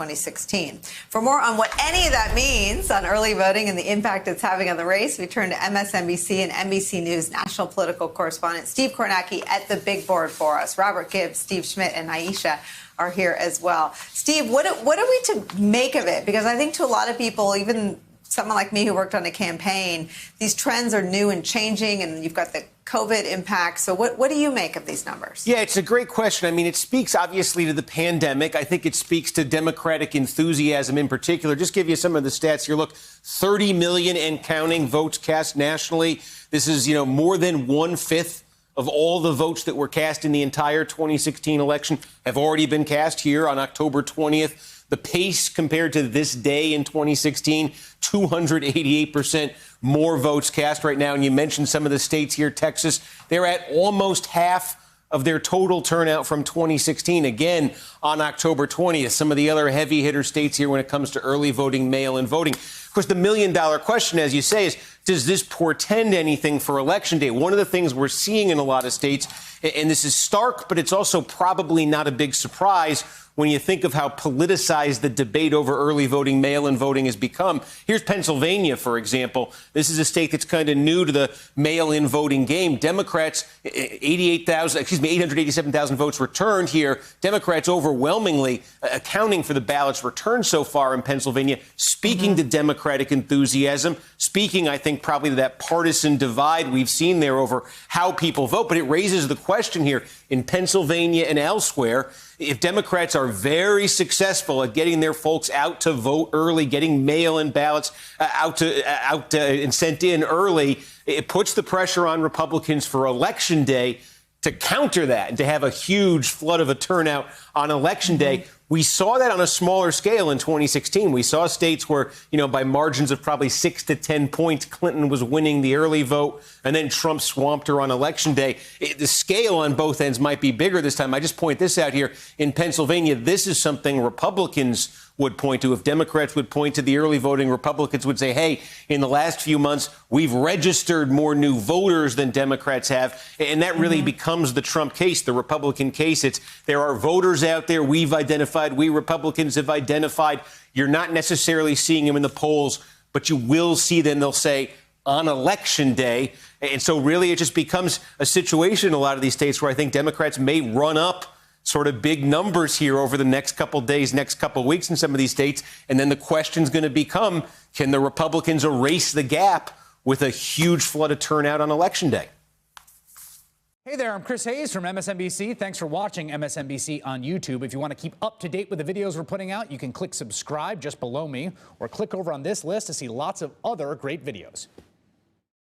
2016. For more on what any of that means on early voting and the impact it's having on the race, we turn to MSNBC and NBC News national political correspondent Steve Kornacki at the big board for us. Robert Gibbs, Steve Schmidt, and Aisha are here as well. Steve, what are we to make of it? Because I think to a lot of people, even someone like me who worked on a campaign, these trends are new and changing, and you've got the COVID impact. So what do you make of these numbers? Yeah, it's a great question. I mean, it speaks obviously to the pandemic. I think it speaks to Democratic enthusiasm in particular. Just give you some of the stats here. Look, 30 million and counting votes cast nationally. This is, more than 1/5 of all the votes that were cast in the entire 2016 election have already been cast here on October 20th. The pace compared to this day in 2016, 288% more votes cast right now. And you mentioned some of the states here, Texas, they're at almost half of their total turnout from 2016, again, on October 20th. Some of the other heavy hitter states here when it comes to early voting, mail-in voting. Of course, the million-dollar question, as you say, is does this portend anything for Election Day? One of the things we're seeing in a lot of states, and this is stark, but it's also probably not a big surprise when you think of how politicized the debate over early voting, mail-in voting has become. Here's Pennsylvania, for example. This is a state that's kind of new to the mail-in voting game. Democrats, 887,000 votes returned here. Democrats overwhelmingly accounting for the ballots returned so far in Pennsylvania, speaking to Democratic enthusiasm, speaking, I think, probably to that partisan divide we've seen there over how people vote. But it raises the question here in Pennsylvania and elsewhere, if Democrats are very successful at getting their folks out to vote early, getting mail-in ballots out and sent in early, it puts the pressure on Republicans for Election Day to counter that and to have a huge flood of a turnout on Election Day. We saw that on a smaller scale in 2016. We saw states where, by margins of probably 6 to 10 points, Clinton was winning the early vote, and then Trump swamped her on Election Day. The scale on both ends might be bigger this time. I just point this out here. In Pennsylvania, this is something Republicans would point to. If Democrats would point to the early voting, Republicans would say, hey, in the last few months, we've registered more new voters than Democrats have. And that really becomes the Trump case, the Republican case. It's there are voters out there we've identified, we Republicans have identified. You're not necessarily seeing them in the polls, but you will see them, they'll say, on Election Day. And so really it just becomes a situation in a lot of these states where I think Democrats may run up sort of big numbers here over the next couple days, next couple weeks in some of these states. And then the question's going to become, can the Republicans erase the gap with a huge flood of turnout on Election Day? Hey there, I'm Chris Hayes from MSNBC. Thanks for watching MSNBC on YouTube. If you want to keep up to date with the videos we're putting out, you can click subscribe just below me or click over on this list to see lots of other great videos.